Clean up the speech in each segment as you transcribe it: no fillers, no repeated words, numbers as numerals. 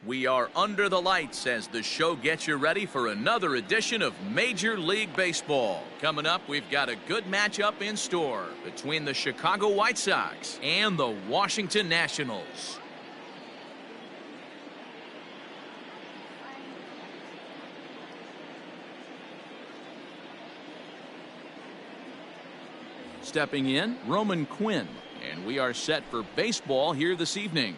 We are under the lights as the show gets you ready for another edition of Major League Baseball. Coming up, we've got a good matchup in store between the Chicago White Sox and the Washington Nationals. Stepping in, Roman Quinn, and we are set for baseball here this evening.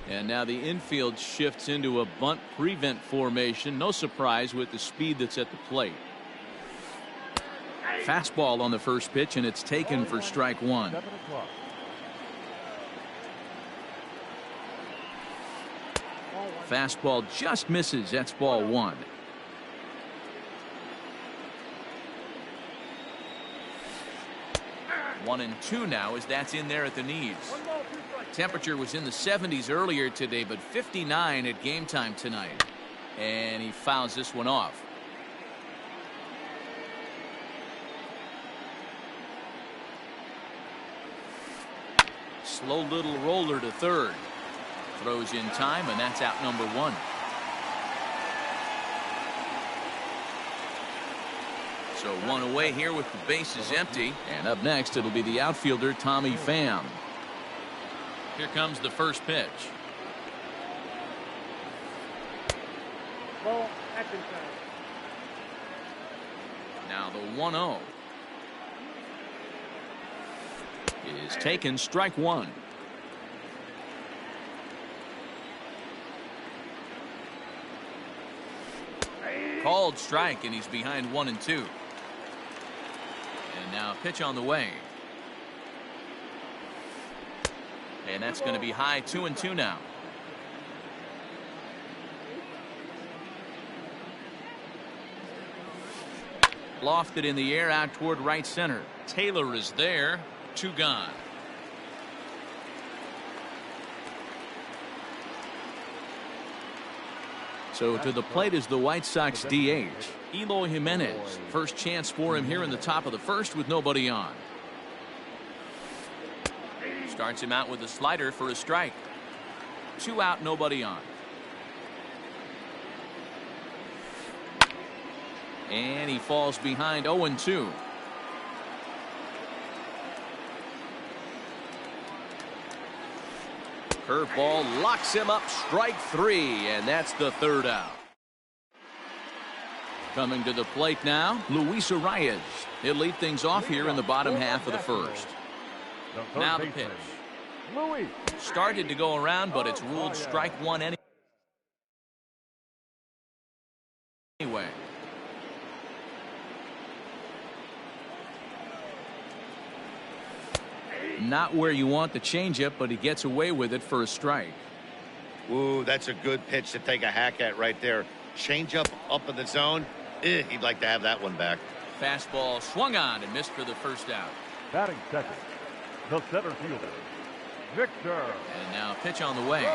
And now the infield shifts into a bunt prevent formation. No surprise with the speed that's at the plate. Fastball on the first pitch, and it's taken for strike one. Fastball just misses. That's ball one. One and two now as that's in there at the knees. Temperature was in the 70s earlier today, but 59 at game time tonight. And he fouls this one off. Slow little roller to third. Throws in time, and that's out number one. So one away here with the bases empty. And up next, it'll be the outfielder, Tommy Pham. Here comes the first pitch. Ball, action time. Now the 1-0 is taken, strike one. Called strike, and he's behind 1-2. And now a pitch on the way. And that's going to be high, 2-2 now. Lofted in the air out toward right center. Taylor is there. Two gone. So to the plate is the White Sox DH, Eloy Jimenez. First chance for him here in the top of the first with nobody on. Starts him out with a slider for a strike. Two out, nobody on. And he falls behind 0-2. Curveball locks him up, strike three, and that's the third out. Coming to the plate now, Luis Arias. He'll lead things off here in the bottom half of the first. Now the pitch. Started to go around, but it's ruled strike one anyway. Not where you want the changeup, but he gets away with it for a strike. Ooh, that's a good pitch to take a hack at right there. Changeup up in the zone. He'd like to have that one back. Fastball swung on and missed for the first out. Batting second, the center fielder, Victor. And now a pitch on the way.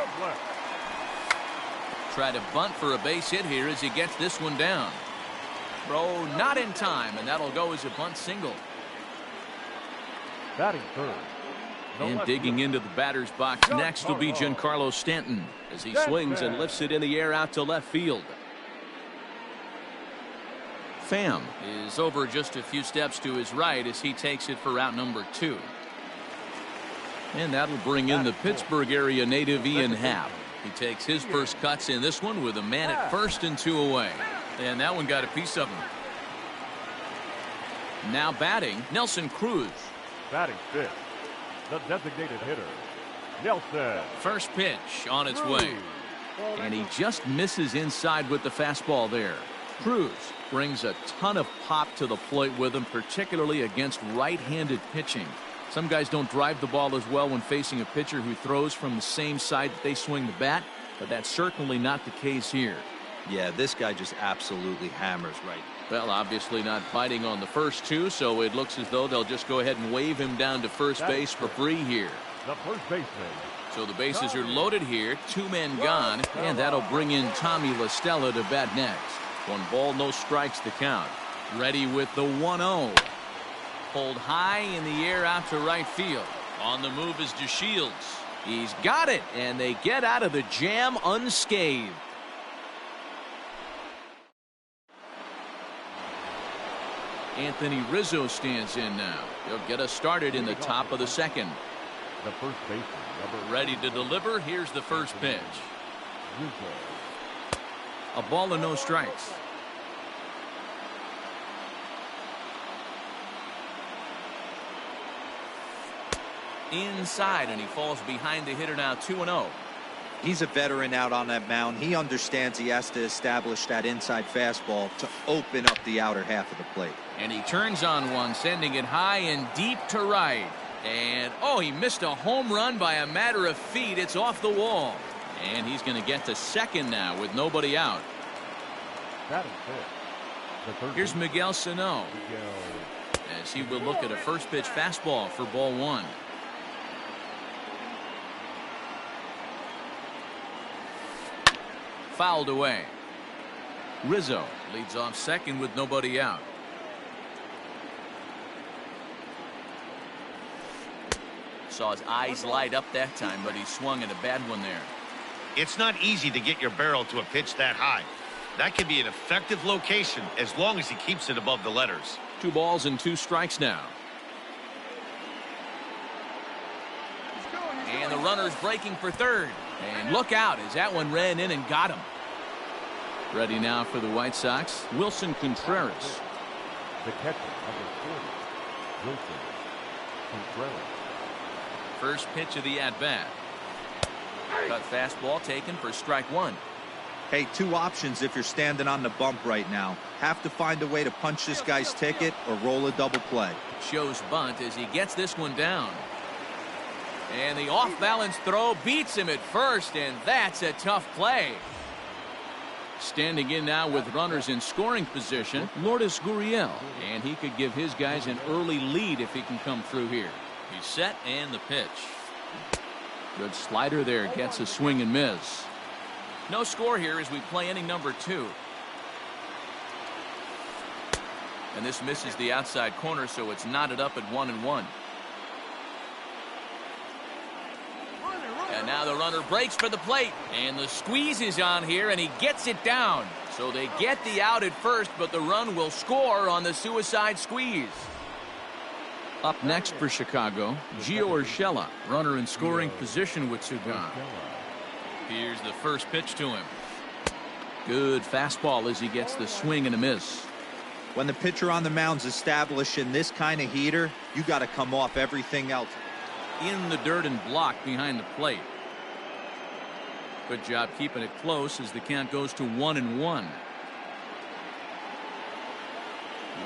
Try to bunt for a base hit here as he gets this one down. Throw not in time, and that'll go as a bunt single. Batting third. And digging into the batter's box next will be Giancarlo Stanton as he swings and lifts it in the air out to left field. Pham is over just a few steps to his right as he takes it for out number two. And that'll bring in the Pittsburgh area native Ian Happ. He takes his first cuts in this one with a man at first and two away. And that one got a piece of him. Now batting, Nelson Cruz. Batting fifth, the designated hitter, Nelson. First pitch on its way. And he just misses inside with the fastball there. Cruz Brings a ton of pop to the plate with him, particularly against right-handed pitching. Some guys don't drive the ball as well when facing a pitcher who throws from the same side that they swing the bat, but that's certainly not the case here. Yeah, this guy just absolutely hammers right. Well, obviously not biting on the first two, so it looks as though they'll just go ahead and wave him down to first base for free here. The first baseman. So the bases are loaded here, 2 men gone, and that'll bring in Tommy La Stella to bat next. 1 ball, no strikes to count. Ready with the 1-0. Pulled high in the air out to right field. On the move is DeShields. He's got it, and they get out of the jam unscathed. Anthony Rizzo stands in now. He'll get us started in the top of the second. The first baseman. Ready to deliver. Here's the first pitch. A ball and no strikes. Inside, and he falls behind the hitter now, 2-0. He's a veteran out on that mound. He understands he has to establish that inside fastball to open up the outer half of the plate. And he turns on one, sending it high and deep to right. And, oh, he missed a home run by a matter of feet. It's off the wall. And he's going to get to second now with nobody out. Here's Miguel Sano, as he will look at a first pitch fastball for ball 1. Fouled away. Rizzo leads off second with nobody out. Saw his eyes light up that time, but he swung at a bad one there. It's not easy to get your barrel to a pitch that high. That can be an effective location as long as he keeps it above the letters. 2 balls and 2 strikes now. And the runner's breaking for third. And look out as that one ran in and got him. Ready now for the White Sox, Wilson Contreras. The catcher, number 40, Wilson Contreras. First pitch of the at-bat. Cut fastball taken for strike 1. Hey, 2 options if you're standing on the bump right now. Have to find a way to punch this guy's ticket or roll a double play. Shows bunt as he gets this one down. And the off-balance throw beats him at first, and that's a tough play. Standing in now with runners in scoring position, Lourdes Gurriel. And he could give his guys an early lead if he can come through here. He's set, and the pitch. Good slider there, gets a swing and miss. No score here as we play inning number 2. And this misses the outside corner, so it's knotted up at 1-1. And now the runner breaks for the plate, and the squeeze is on here, and he gets it down. So they get the out at first, but the run will score on the suicide squeeze. Up next for Chicago, Gio Urshela, runner in scoring position with Sugan. Here's the first pitch to him. Good fastball as he gets the swing and a miss. When the pitcher on the mound's establishing this kind of heater, you got to come off everything else. In the dirt and blocked behind the plate. Good job keeping it close as the count goes to 1-1.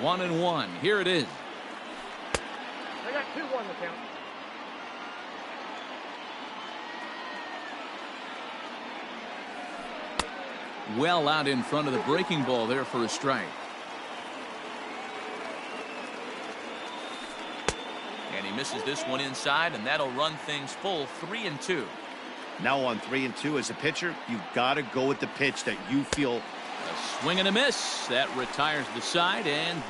1-1. Here it is. They got 2-1 the count. Well out in front of the breaking ball there for a strike. And he misses this one inside, and that'll run things full 3-2. Now on 3-2 as a pitcher, you've got to go with the pitch that you feel. A swing and a miss. That retires the side, and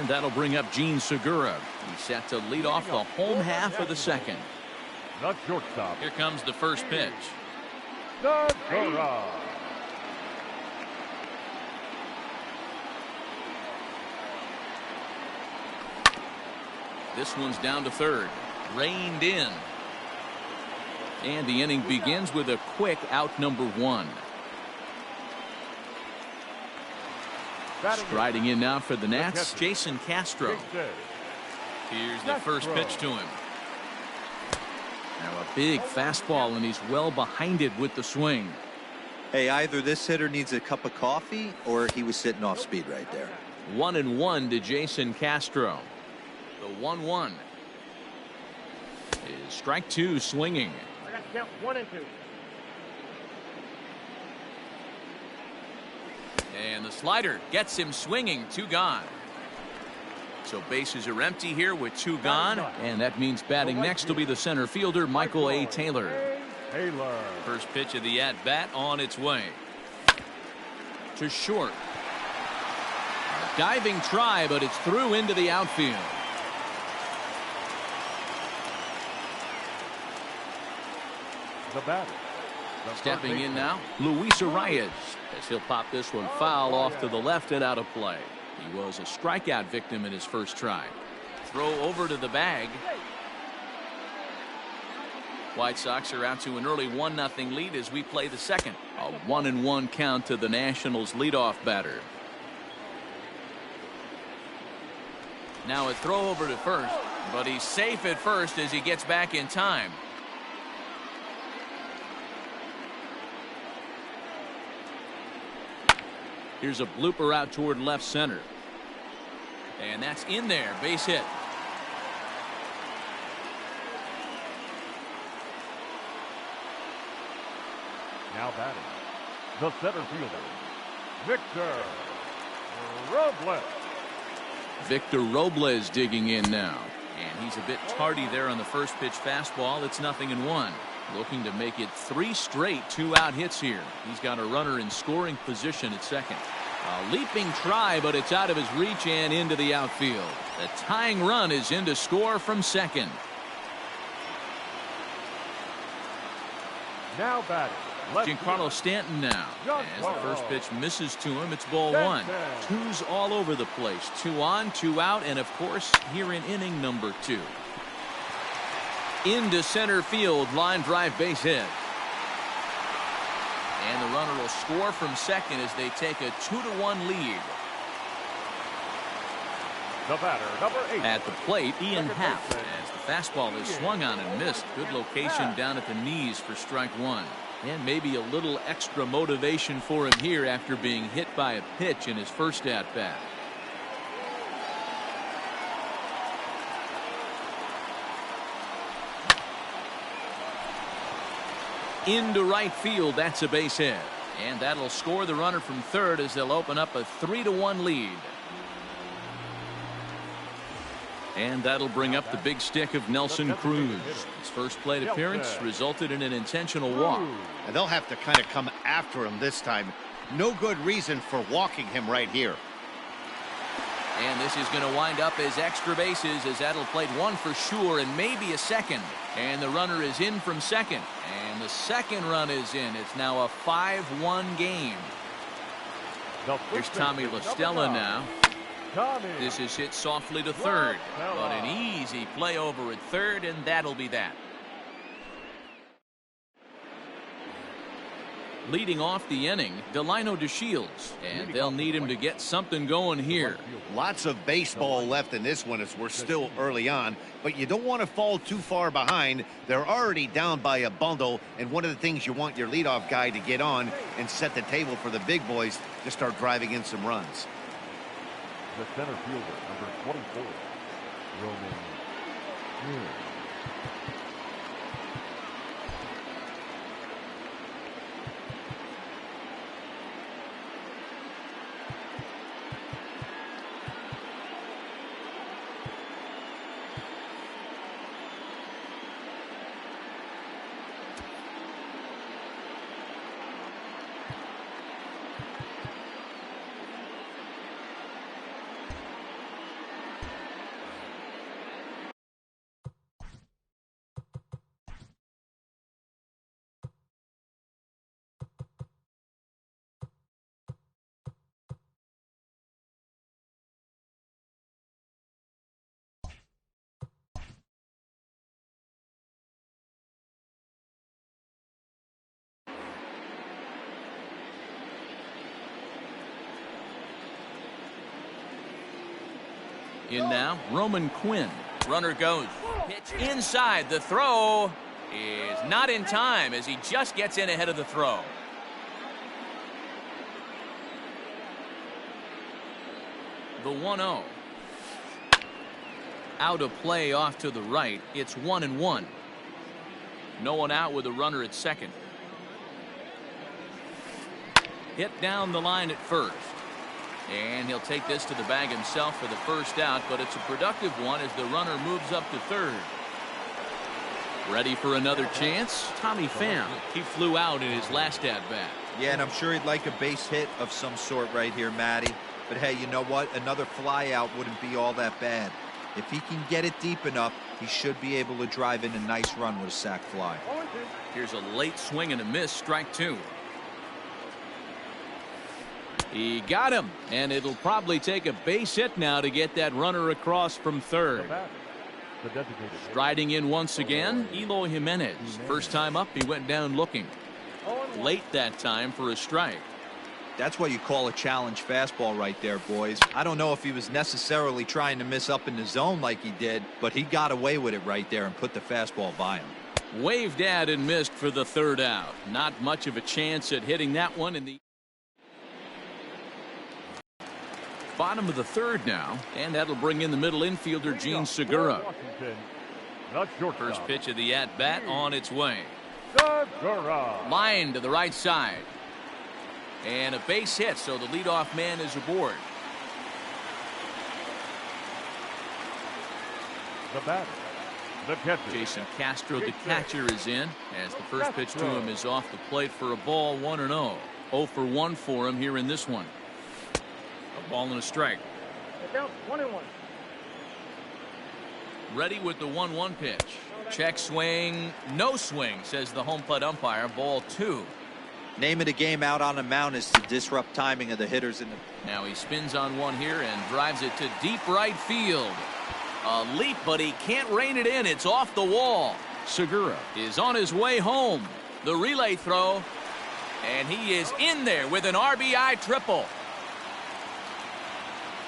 that'll bring up Gene Segura. He's set to lead off the home half of the second. Not shortstop. Here comes the first pitch. Segura. This one's down to third. Reined in. And the inning begins with a quick out number 1. Striding in now for the Nats, Jason Castro. Here's the first pitch to him. Now a big fastball, and he's well behind it with the swing. Hey, either this hitter needs a cup of coffee or he was sitting off speed right there. 1-1 to Jason Castro. The 1-1 is strike two swinging. I got to count 1 and 2. And the slider gets him swinging. 2 gone. So bases are empty here with 2 gone. And that means batting next will be the center fielder, Michael A. Taylor. First pitch of the at-bat on its way. To short. A diving try, but it's through into the outfield. The batter. Stepping in now, Luis Arias, as he'll pop this one foul off to the left and out of play. He was a strikeout victim in his first try. Throw over to the bag. White Sox are out to an early 1-0 lead as we play the second. A 1-1 count to the Nationals leadoff batter. Now a throw over to first, but he's safe at first as he gets back in time. Here's a blooper out toward left center. And that's in there. Base hit. Now batting. The center fielder, Victor Robles. Victor Robles digging in now. And he's a bit tardy there on the first pitch fastball. It's 0-1. Looking to make it 3 straight 2-out hits here. He's got a runner in scoring position at second. A leaping try, but it's out of his reach and into the outfield. The tying run is in to score from second. Now batting. Giancarlo Stanton now. As the first pitch misses to him, it's ball 1. 2's all over the place. 2 on, 2 out, and of course, here in inning number 2. Into center field, line drive base hit. And the runner will score from second as they take a 2-1 lead. The batter, number 8. At the plate, Ian Happ, as the fastball is swung on and missed. Good location down at the knees for strike 1. And maybe a little extra motivation for him here after being hit by a pitch in his first at-bat. Into right field, that's a base hit. And that'll score the runner from third as they'll open up a 3-1 lead. And that'll bring up the big stick of Nelson Cruz. His first plate appearance resulted in an intentional walk. And they'll have to kind of come after him this time. No good reason for walking him right here. And this is going to wind up as extra bases as that'll plate 1 for sure and maybe a second. And the runner is in from second. And the second run is in. It's now a 5-1 game. Here's Tommy La Stella now. This is hit softly to third, but an easy play over at third, and that'll be that. Leading off the inning, Delino DeShields, and they'll need him to get something going here. Lots of baseball left in this one as we're still early on, but you don't want to fall too far behind. They're already down by a bundle, and one of the things you want your leadoff guy to get on and set the table for the big boys to start driving in some runs. The center fielder, number 24, Roman. In now, Roman Quinn. Runner goes. Pitch inside. The throw is not in time as he just gets in ahead of the throw. The 1-0. Out of play off to the right. It's 1-1. No one out with a runner at second. Hit down the line at first. And he'll take this to the bag himself for the first out, but it's a productive one as the runner moves up to third. Ready for another chance? Tommy Pham. He flew out in his last at-bat. Yeah, and I'm sure he'd like a base hit of some sort right here, Matty. But hey, you know what? Another fly out wouldn't be all that bad. If he can get it deep enough, he should be able to drive in a nice run with a sac fly. Here's a late swing and a miss, strike two. He got him, and it'll probably take a base hit now to get that runner across from third. Striding in once again, Eloy Jimenez. First time up, he went down looking. Late that time for a strike. That's what you call a challenge fastball right there, boys. I don't know if he was necessarily trying to miss up in the zone like he did, but he got away with it right there and put the fastball by him. Waved at and missed for the third out. Not much of a chance at hitting that one in the bottom of the third now, and that'll bring in the middle infielder Gene Segura. First pitch of the at-bat on its way. Line to the right side. And a base hit, so the leadoff man is aboard. The batter, the catcher. Jason Castro, the catcher, is in as the first pitch to him is off the plate for a ball, 1-0. 0 for 1 for him here in this one. A ball and a strike. Count 1-1. Ready with the 1-1 pitch. Check swing, no swing, says the home plate umpire. Ball 2. Name of the game out on the mound is to disrupt timing of the hitters in the. Now he spins on one here and drives it to deep right field. A leap, but he can't rein it in. It's off the wall. Segura is on his way home. The relay throw, and he is in there with an RBI triple.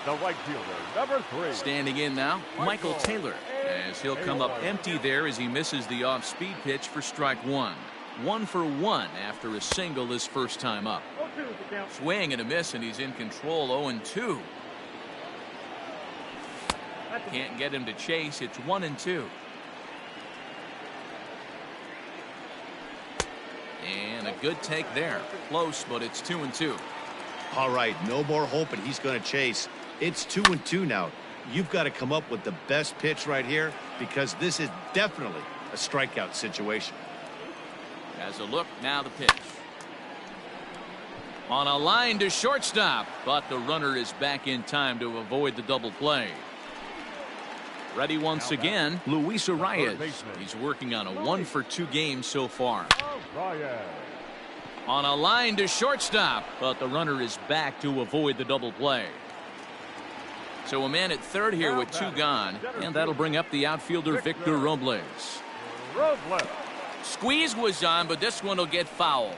The right fielder, number 3. Standing in now, Michael Taylor, as he'll come up empty there as he misses the off-speed pitch for strike 1. 1 for 1 after a single his first time up. Swing and a miss, and he's in control. 0-2. Can't get him to chase. It's 1-2. And a good take there. Close, but it's 2-2. All right, no more hoping he's going to chase. It's 2-2 now. You've got to come up with the best pitch right here because this is definitely a strikeout situation. As a look, now the pitch. On a line to shortstop, but the runner is back in time to avoid the double play. Ready once again, Luis Arias. He's working on a 1 for 2 game so far. On a line to shortstop, but the runner is back to avoid the double play. So a man at third here with 2 gone, and that'll bring up the outfielder Victor Robles. Squeeze was on, but this one will get foul.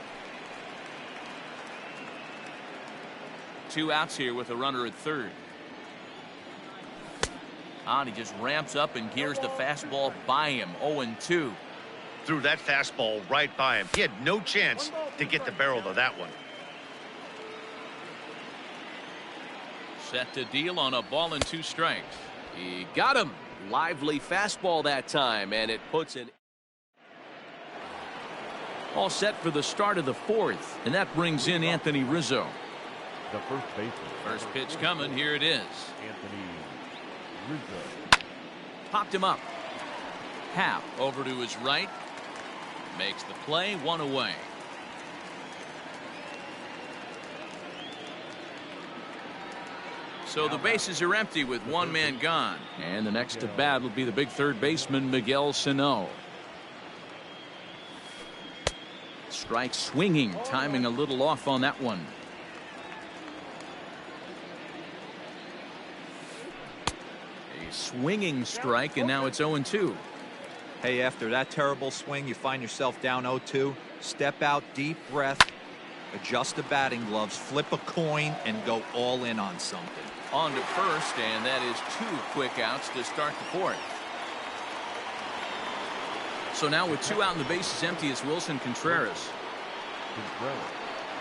2 outs here with a runner at third. And he just ramps up and gears the fastball by him. 0-2. Threw that fastball right by him. He had no chance to get the barrel of that one. Set to deal on a ball and 2 strikes. He got him. Lively fastball that time, and it puts it. All set for the start of the 4th, and that brings in Anthony Rizzo. The first baseman. First pitch coming. Here it is. Anthony Rizzo. Popped him up. Happ over to his right. Makes the play, 1 away. So the bases are empty with 1 man gone. And the next to bat will be the big third baseman, Miguel Sano. Strike swinging, timing a little off on that one. A swinging strike, and now it's 0-2. Hey, after that terrible swing, you find yourself down 0-2. Step out, deep breath, adjust the batting gloves, flip a coin, and go all in on something. On to first, and that is 2 quick outs to start the 4th. So now with 2 out and the bases empty, it's Wilson Contreras.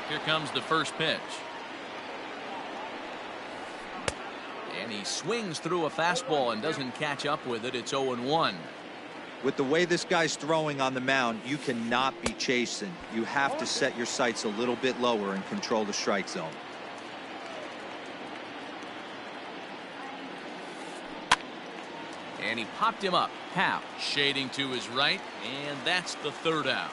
Here comes the first pitch. And he swings through a fastball and doesn't catch up with it. It's 0-1. With the way this guy's throwing on the mound, you cannot be chasing. You have to set your sights a little bit lower and control the strike zone. And he popped him up. Half shading to his right, and that's the third out.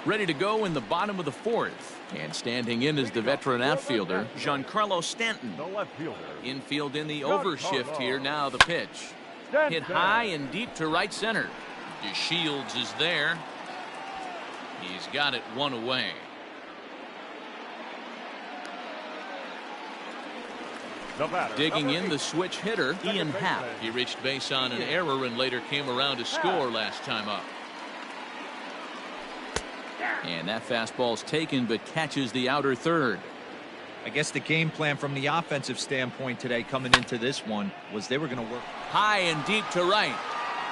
Ready to go in the bottom of the fourth. And standing in is the veteran outfielder, Giancarlo Stanton. The left fielder. Infield in the overshift here. Now the pitch. Hit high and deep to right center. DeShields is there. He's got it one away. Digging in the switch hitter, Ian Happ. He reached base on an error and later came around to score last time up. And that fastball's taken but catches the outer third. I guess the game plan from the offensive standpoint today coming into this one was they were going to work high and deep to right.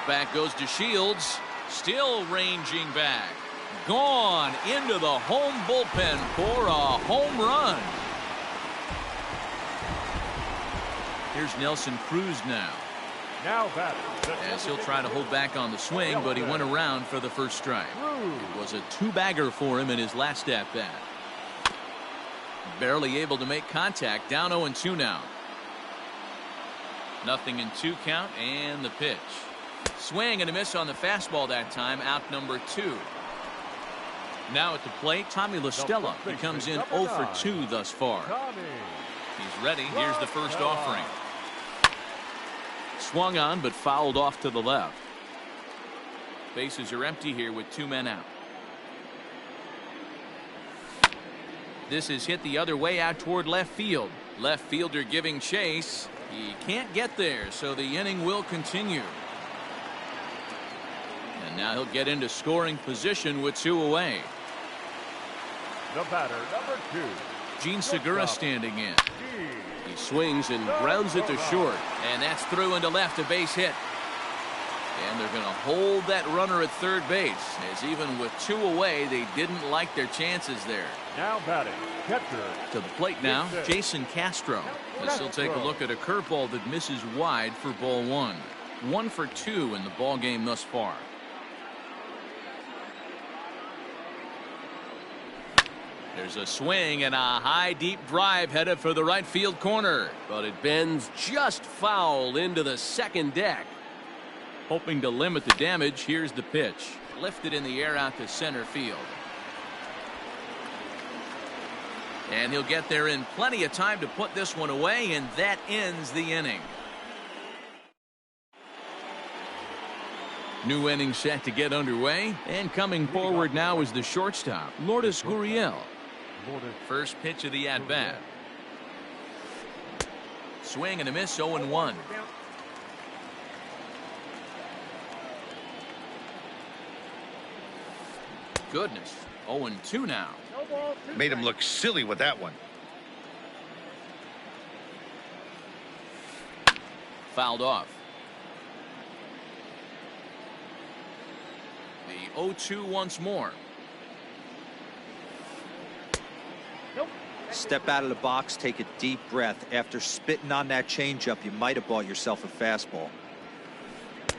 Back goes DeShields. Still ranging back. Gone into the home bullpen for a home run. Here's Nelson Cruz now. As he'll try to hold back on the swing, but he went around for the first strike. It was a two-bagger for him in his last at-bat. Barely able to make contact. Down 0-2 now. 0-2 count, and the pitch. Swing and a miss on the fastball that time. Out number 2. Now at the plate, Tommy La Stella. He comes in 0 for 2 thus far. He's ready. Here's the first offering. Swung on but fouled off to the left. Bases are empty here with 2 men out. This is hit the other way out toward left field. Left fielder giving chase. He can't get there, so the inning will continue. And now he'll get into scoring position with 2 away. The batter, number 2. Gene Segura standing in. He swings and grounds it to short. And that's through into left, a base hit. And they're going to hold that runner at third base, as even with 2 away, they didn't like their chances there. Now batting, catcher. To the plate now, Jason Castro. As he'll take a look at a curveball that misses wide for ball 1. 1 for 2 in the ball game thus far. There's a swing and a high deep drive headed for the right field corner, but it bends just foul into the second deck. Hoping to limit the damage, here's the pitch. Lifted in the air out to center field. And he'll get there in plenty of time to put this one away, and that ends the inning. New inning set to get underway, and coming forward now is the shortstop, Lourdes Gurriel. First pitch of the at-bat. Swing and a miss, 0-1. Goodness, 0-2 now. Made him look silly with that one. Fouled off. The 0-2 once more. Step out of the box, take a deep breath. After spitting on that changeup, you might have bought yourself a fastball.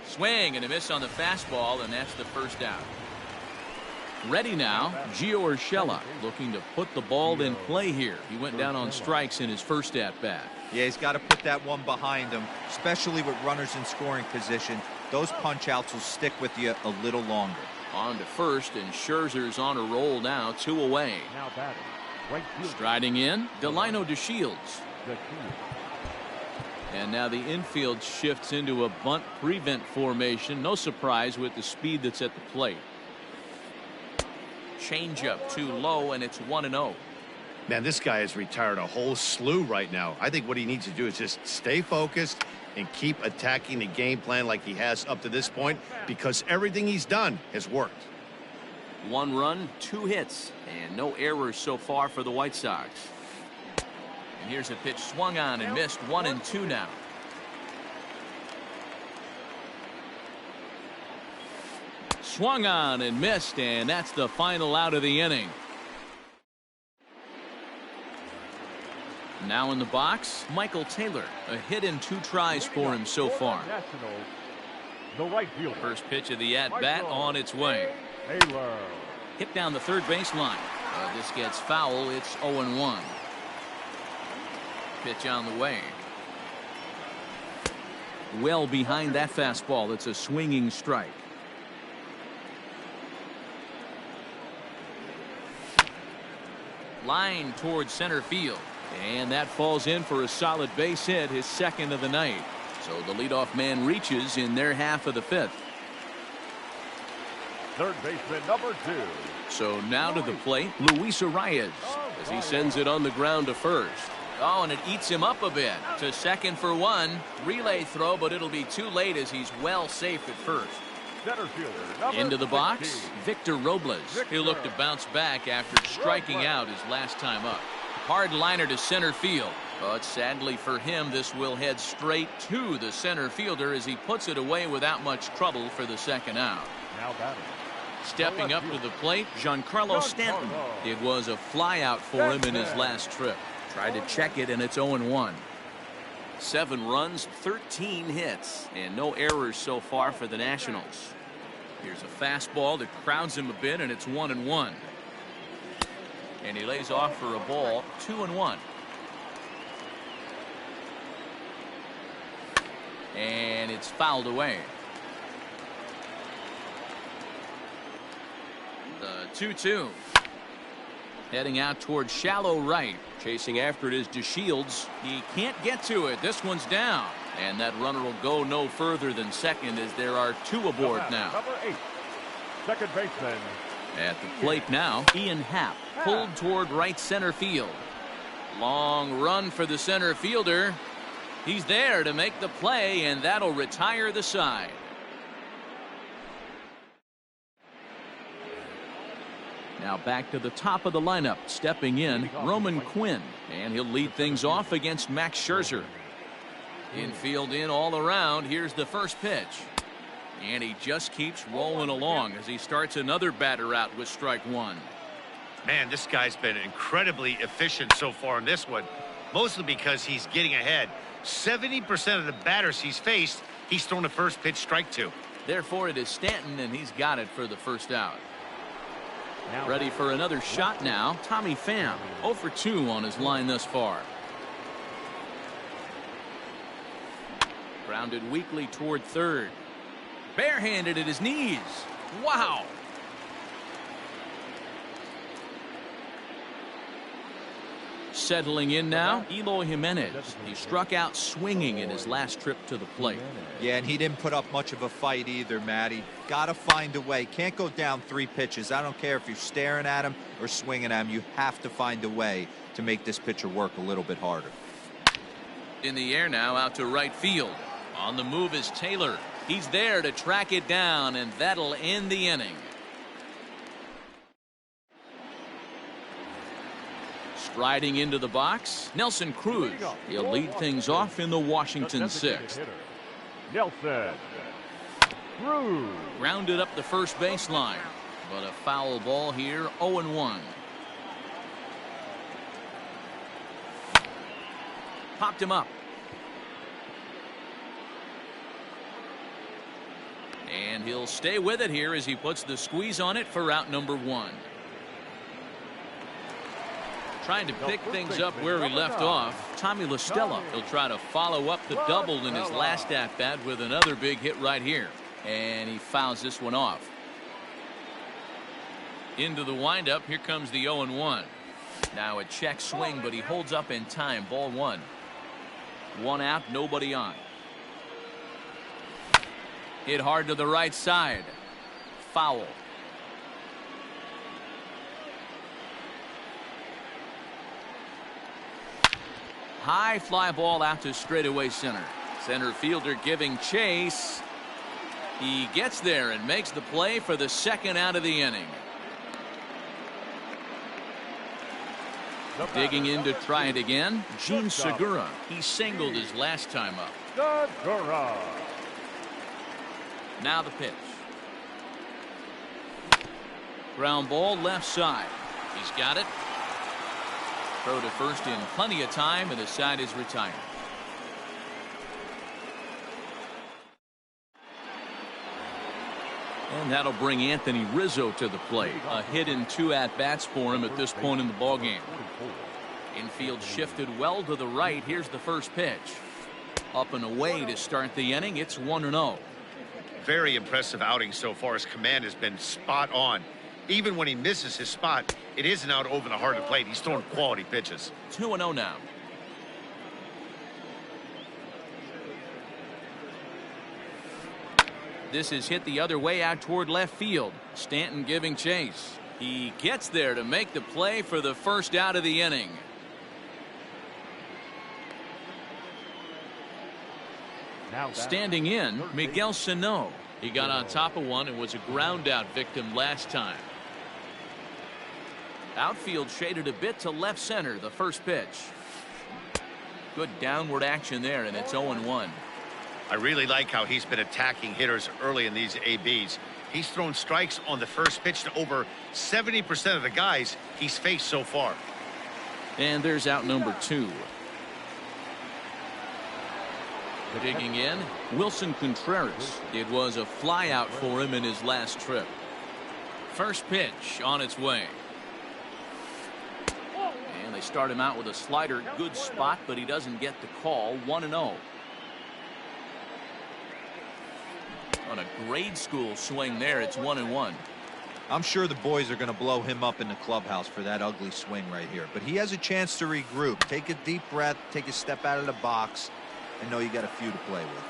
Swing and a miss on the fastball, and that's the first out. Ready now, Gio Urshela looking to put the ball in play here. He went down on strikes in his first at-bat. Yeah, he's got to put that one behind him, especially with runners in scoring position. Those punch-outs will stick with you a little longer. On to first, and Scherzer's on a roll now, 2 away. Now batting, right field. Striding in, Delino DeShields. And now the infield shifts into a bunt prevent formation. No surprise with the speed that's at the plate. Changeup too low, and it's 1-0. Man, this guy has retired a whole slew right now. I think what he needs to do is just stay focused and keep attacking the game plan like he has up to this point, because everything he's done has worked. 1 run, 2 hits, and no errors so far for the White Sox. And here's a pitch swung on and missed. 1-2 now. swung on and missed, and that's the final out of the inning. Now in the box, Michael Taylor. A hit and 2 tries for him so far. The right fielder. First pitch of the at-bat on its way. Taylor. Hit down the third baseline. This gets foul. It's 0-1. Pitch on the way. Well behind that fastball. It's a swinging strike. Line towards center field. And that falls in for a solid base hit, his second of the night. So the leadoff man reaches in their half of the 5th. Third baseman number 2. So now to the plate, Luis Arias, as he sends it on the ground to first. Oh, and it eats him up a bit. To second for 1. Relay throw, but it'll be too late as he's well safe at first. Center fielder number Into the box, 16. Victor Robles. He'll look to bounce back after striking out his last time up. Hard liner to center field. But sadly for him, this will head straight to the center fielder as he puts it away without much trouble for the second out. Now batting. Stepping up to the plate, Giancarlo Stanton. It was a flyout for him in his last trip. Tried to check it, and it's 0-1. 7 runs, 13 hits, and no errors so far for the Nationals. Here's a fastball that crowds him a bit, and it's 1-1. And he lays off for a ball, 2-1. And it's fouled away. The 2-2. Heading out towards shallow right. Chasing after it is DeShields. He can't get to it. This one's down. And that runner will go no further than second as there are 2 aboard now. Number 8. Second baseman. At the plate now, Ian Happ pulled toward right center field. Long run for the center fielder. He's there to make the play, and that'll retire the side. Now back to the top of the lineup, stepping in, Roman Quinn, and he'll lead things off against Max Scherzer. Infield in all around. Here's the first pitch. And he just keeps rolling along as he starts another batter out with strike 1. Man, this guy's been incredibly efficient so far in this one, mostly because he's getting ahead. 70% of the batters he's faced, he's thrown a first pitch strike to. Therefore, it is Stanton, and he's got it for the first out. Ready for another shot now, Tommy Pham, 0 for 2 on his line thus far. Grounded weakly toward third. Barehanded at his knees. Wow. Settling in now, Eloy Jimenez. He struck out swinging in his last trip to the plate. Yeah, and he didn't put up much of a fight either, Matty. Got to find a way. Can't go down 3 pitches. I don't care if you're staring at him or swinging at him. You have to find a way to make this pitcher work a little bit harder. In the air now, out to right field. On the move is Taylor. He's there to track it down, and that'll end the inning. Striding into the box, Nelson Cruz. He'll lead things off in the Washington 6th. Nelson Cruz. Grounded up the first baseline, but a foul ball here, 0-1. Popped him up. And he'll stay with it here as he puts the squeeze on it for out number 1. Trying to pick things up where he left off, Tommy La Stella. He'll try to follow up the double in his last at-bat with another big hit right here. And he fouls this one off. Into the windup, here comes the 0-1. Now a check swing, but he holds up in time. Ball 1. 1 out, nobody on. Hit hard to the right side. Foul. High fly ball out to straightaway center. Center fielder giving chase. He gets there and makes the play for the second out of the inning. Digging in to try it again, Gene Segura. He singled his last time up. Segura. Now the pitch. Ground ball left side. He's got it. Throw to first in plenty of time, and the side is retired. And that'll bring Anthony Rizzo to the plate. A hit and 2 at-bats for him at this point in the ballgame. Infield shifted well to the right. Here's the first pitch. Up and away to start the inning. It's 1-0. Very impressive outing so far. His command has been spot on. Even when he misses his spot, it isn't out over the heart of the plate. He's throwing quality pitches. 2-0 now. This is hit the other way out toward left field. Stanton giving chase. He gets there to make the play for the first out of the inning. Standing in, Mygun017. He got on top of one and was a ground out victim last time. Outfield shaded a bit to left center. The first pitch. Good downward action there, and it's 0-1. I really like how he's been attacking hitters early in these ABs. He's thrown strikes on the first pitch to over 70% of the guys he's faced so far. And there's out number 2. Digging in, Wilson Contreras. It was a fly out for him in his last trip. First pitch on its way. And they start him out with a slider. Good spot, but he doesn't get the call. 1-0. On a grade school swing there, it's 1-1. I'm sure the boys are going to blow him up in the clubhouse for that ugly swing right here. But he has a chance to regroup. Take a deep breath, take a step out of the box, and know you got a few to play with.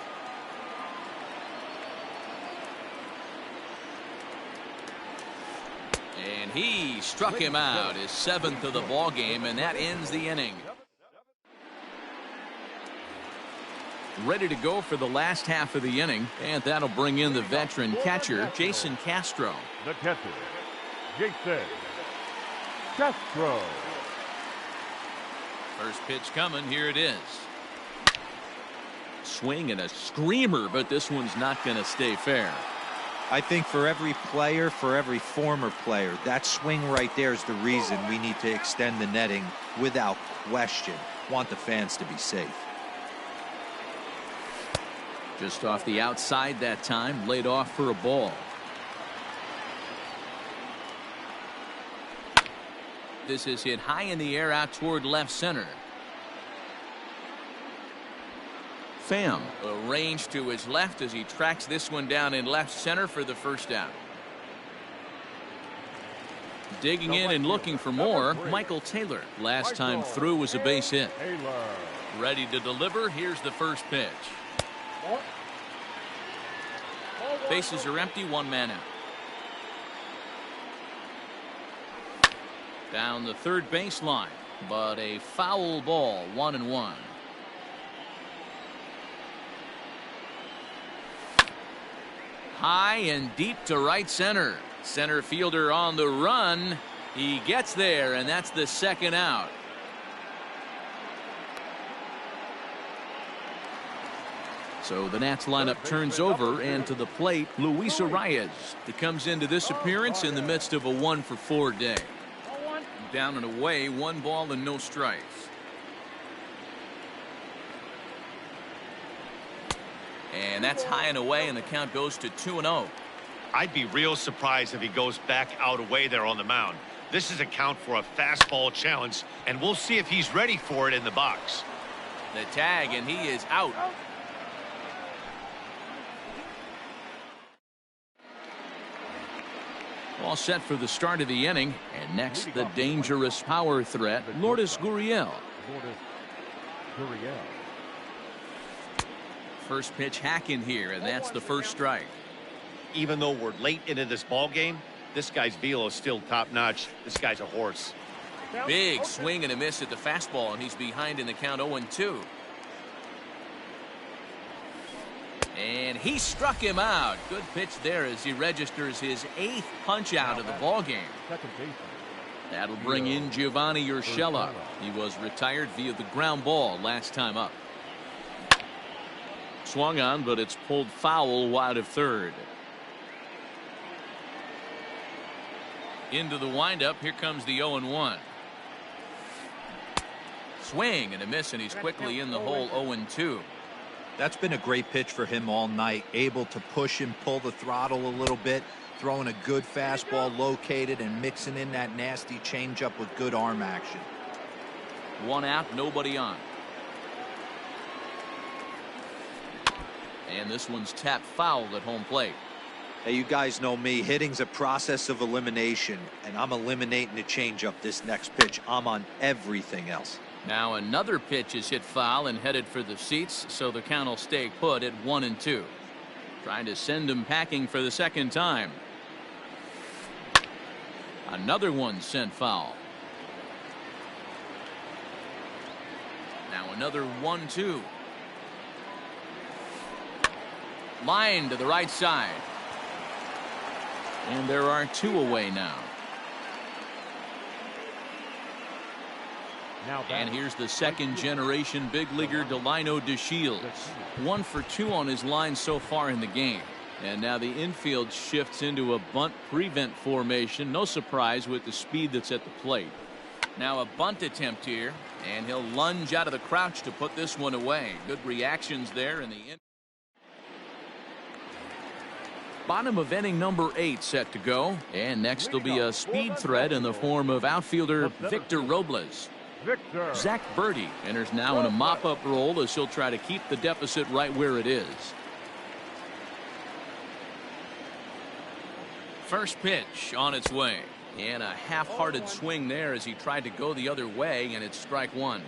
And he struck him out, his 7th of the ball game, and that ends the inning. Ready to go for the last half of the inning, and that'll bring in the veteran catcher, Jason Castro. The catcher, Jason Castro. First pitch coming. Here it is. Swing and a screamer, but this one's not going to stay fair. I think for every player, for every former player, that swing right there is the reason we need to extend the netting without question. Want the fans to be safe. Just off the outside that time, laid off for a ball. This is hit high in the air out toward left center. Pham arranged to his left as he tracks this one down in left center for the first out. Digging in and looking for more, Michael Taylor. Last time through was a base hit. Ready to deliver. Here's the first pitch. Bases are empty, 1 man out. Down the third baseline, but a foul ball, 1-1. High and deep to right center. Center fielder on the run. He gets there, and that's the second out. So the Nats lineup turns over, and to the plate, Luis Arias. He comes into this appearance in the midst of a 1-for-4 day. Down and away, 1 ball and no strikes. And that's high and away, and the count goes to 2-0. I'd be real surprised if he goes back out away there on the mound. This is a count for a fastball challenge, and we'll see if he's ready for it in the box. The tag, and he is out. All set for the start of the inning, and next the dangerous power threat, Lourdes Gurriel. First pitch hack in here, and that's the first strike. Even though we're late into this ball game, this guy's velo is still top notch. This guy's a horse. Big swing and a miss at the fastball, and he's behind in the count 0-2. And he struck him out. Good pitch there as he registers his 8th punch out of the ball game. That'll bring in Giovanni Urshela. He was retired via the ground ball last time up. Swung on, but it's pulled foul wide of third. Into the windup. Here comes the 0-1. Swing and a miss, and he's quickly in the hole. 0-2. That's been a great pitch for him all night. Able to push and pull the throttle a little bit, throwing a good fastball located and mixing in that nasty changeup with good arm action. 1 out, nobody on. And this one's tapped foul at home plate. Hey, you guys know me. Hitting's a process of elimination, and I'm eliminating the changeup this next pitch. I'm on everything else. Now another pitch is hit foul and headed for the seats, so the count will stay put at 1-2. Trying to send him packing for the second time. Another one sent foul. Now another 1-2. Line to the right side. And there are 2 away now. And here's the second generation big leaguer Delino DeShields. 1 for 2 on his line so far in the game. And now the infield shifts into a bunt prevent formation. No surprise with the speed that's at the plate. Now a bunt attempt here, and he'll lunge out of the crouch to put this one away. Good reactions there in the end. Bottom of inning number 8 set to go, and next will be a speed threat in the form of outfielder Victor Robles. Zach Birdie enters now in a mop-up role as he'll try to keep the deficit right where it is. First pitch on its way, and a half-hearted swing there as he tried to go the other way, and it's strike 1.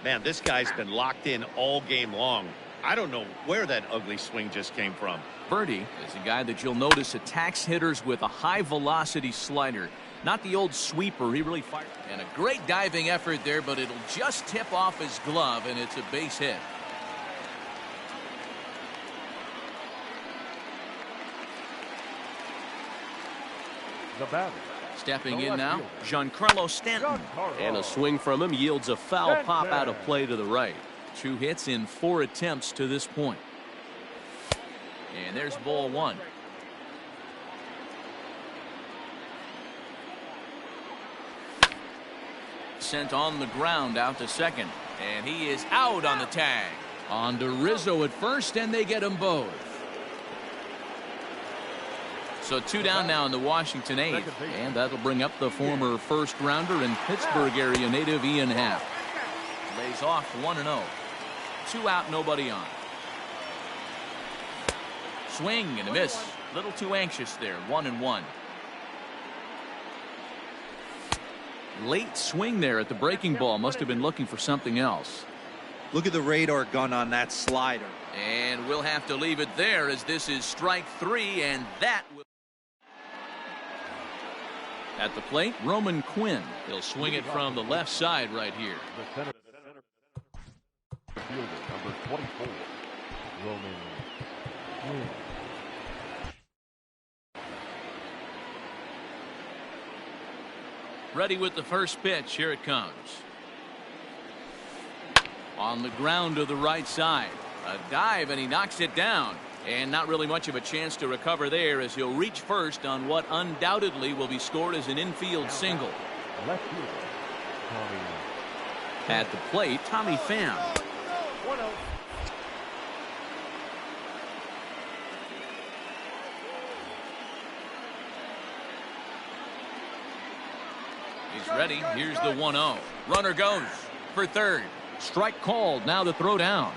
Man, this guy's been locked in all game long. I don't know where that ugly swing just came from. Birdie is a guy that you'll notice attacks hitters with a high-velocity slider. Not the old sweeper. He really fired. And a great diving effort there, but it'll just tip off his glove, and it's a base hit. The batter. Stepping in now, Giancarlo Stanton. And a swing from him yields a foul pop out of play to the right. 2 hits in 4 attempts to this point. And there's ball 1. Sent on the ground out to second, and he is out on the tag. On to Rizzo at first, and they get them both. So 2 down now in the Washington 8th, and that'll bring up the former first rounder and Pittsburgh area native Ian Happ. Lays off 1-0. 2 out, nobody on. Swing and a miss. Little too anxious there. 1-1. Late swing there at the breaking ball. Must have been looking for something else. Look at the radar gun on that slider. And we'll have to leave it there as this is strike 3, and that will. At the plate, Roman Quinn. He'll swing it from the left side right here. The center fielder, number 24, Roman Quinn. Ready with the first pitch. Here it comes. On the ground to the right side. A dive, and he knocks it down. And not really much of a chance to recover there as he'll reach first on what undoubtedly will be scored as an infield single. Left fielder, Tommy. At the plate, Tommy Pham. 1-0. He's ready. Here's the 1-0. Runner goes for third. Strike called. Now the throw down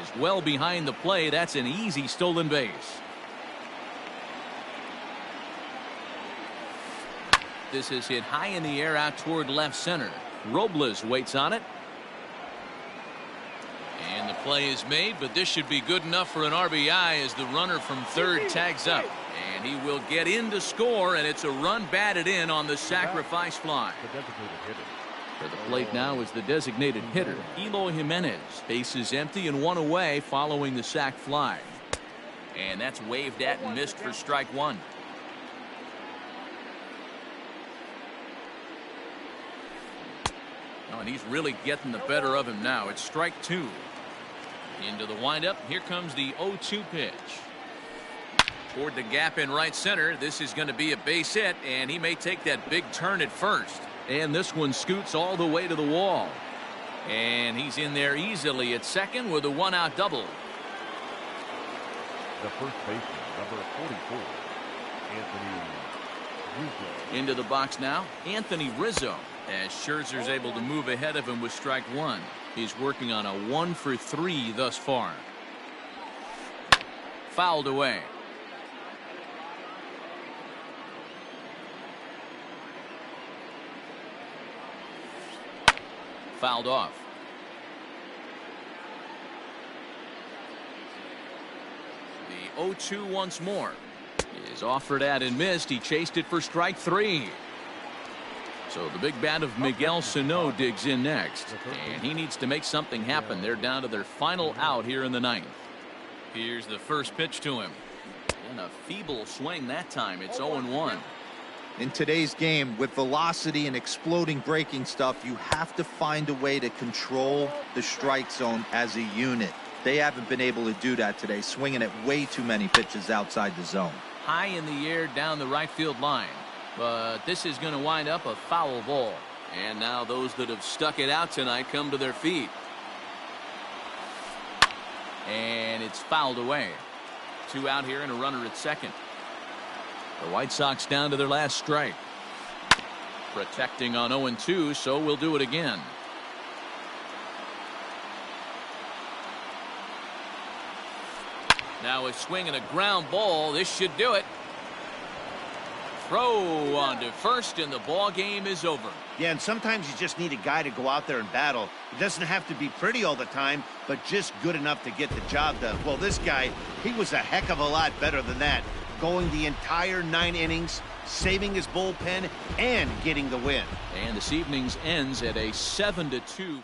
is well behind the play. That's an easy stolen base. This is hit high in the air out toward left center. Robles waits on it. And the play is made, but this should be good enough for an RBI as the runner from third tags up. And he will get in to score, and it's a run batted in on the sacrifice fly. The designated hitter. For the plate now is the designated hitter, Eloy Jimenez. Base is empty and 1 away following the sac fly. And that's waved at and missed for strike 1. Oh, and he's really getting the better of him now. It's strike 2. Into the windup. Here comes the 0-2 pitch. Toward the gap in right center. This is going to be a base hit, and he may take that big turn at first. And this one scoots all the way to the wall. And he's in there easily at second with a one-out double. The first baseman, number 44, Anthony Rizzo. Into the box now, Anthony Rizzo, as Scherzer's able to move ahead of him with strike one. He's working on a 1-for-3 thus far. Fouled away. Fouled off. The 0-2 once more. Is offered at and missed. He chased it for strike three. So the big bat of Miguel Sano digs in next. And he needs to make something happen. They're down to their final out here in the ninth. Here's the first pitch to him. And a feeble swing that time. It's 0-1. In today's game, with velocity and exploding breaking stuff, you have to find a way to control the strike zone as a unit. They haven't been able to do that today, swinging at way too many pitches outside the zone. High in the air down the right field line. But this is going to wind up a foul ball. And now those that have stuck it out tonight come to their feet. And it's fouled away. 2 out here and a runner at second. The White Sox down to their last strike. Protecting on 0-2, so we'll do it again. Now a swing and a ground ball. This should do it. Throw on to first, and the ball game is over. Yeah, and sometimes you just need a guy to go out there and battle. It doesn't have to be pretty all the time, but just good enough to get the job done. Well, this guy, he was a heck of a lot better than that. Going the entire 9 innings, saving his bullpen, and getting the win. And this evening's ends at a 7-2 finish.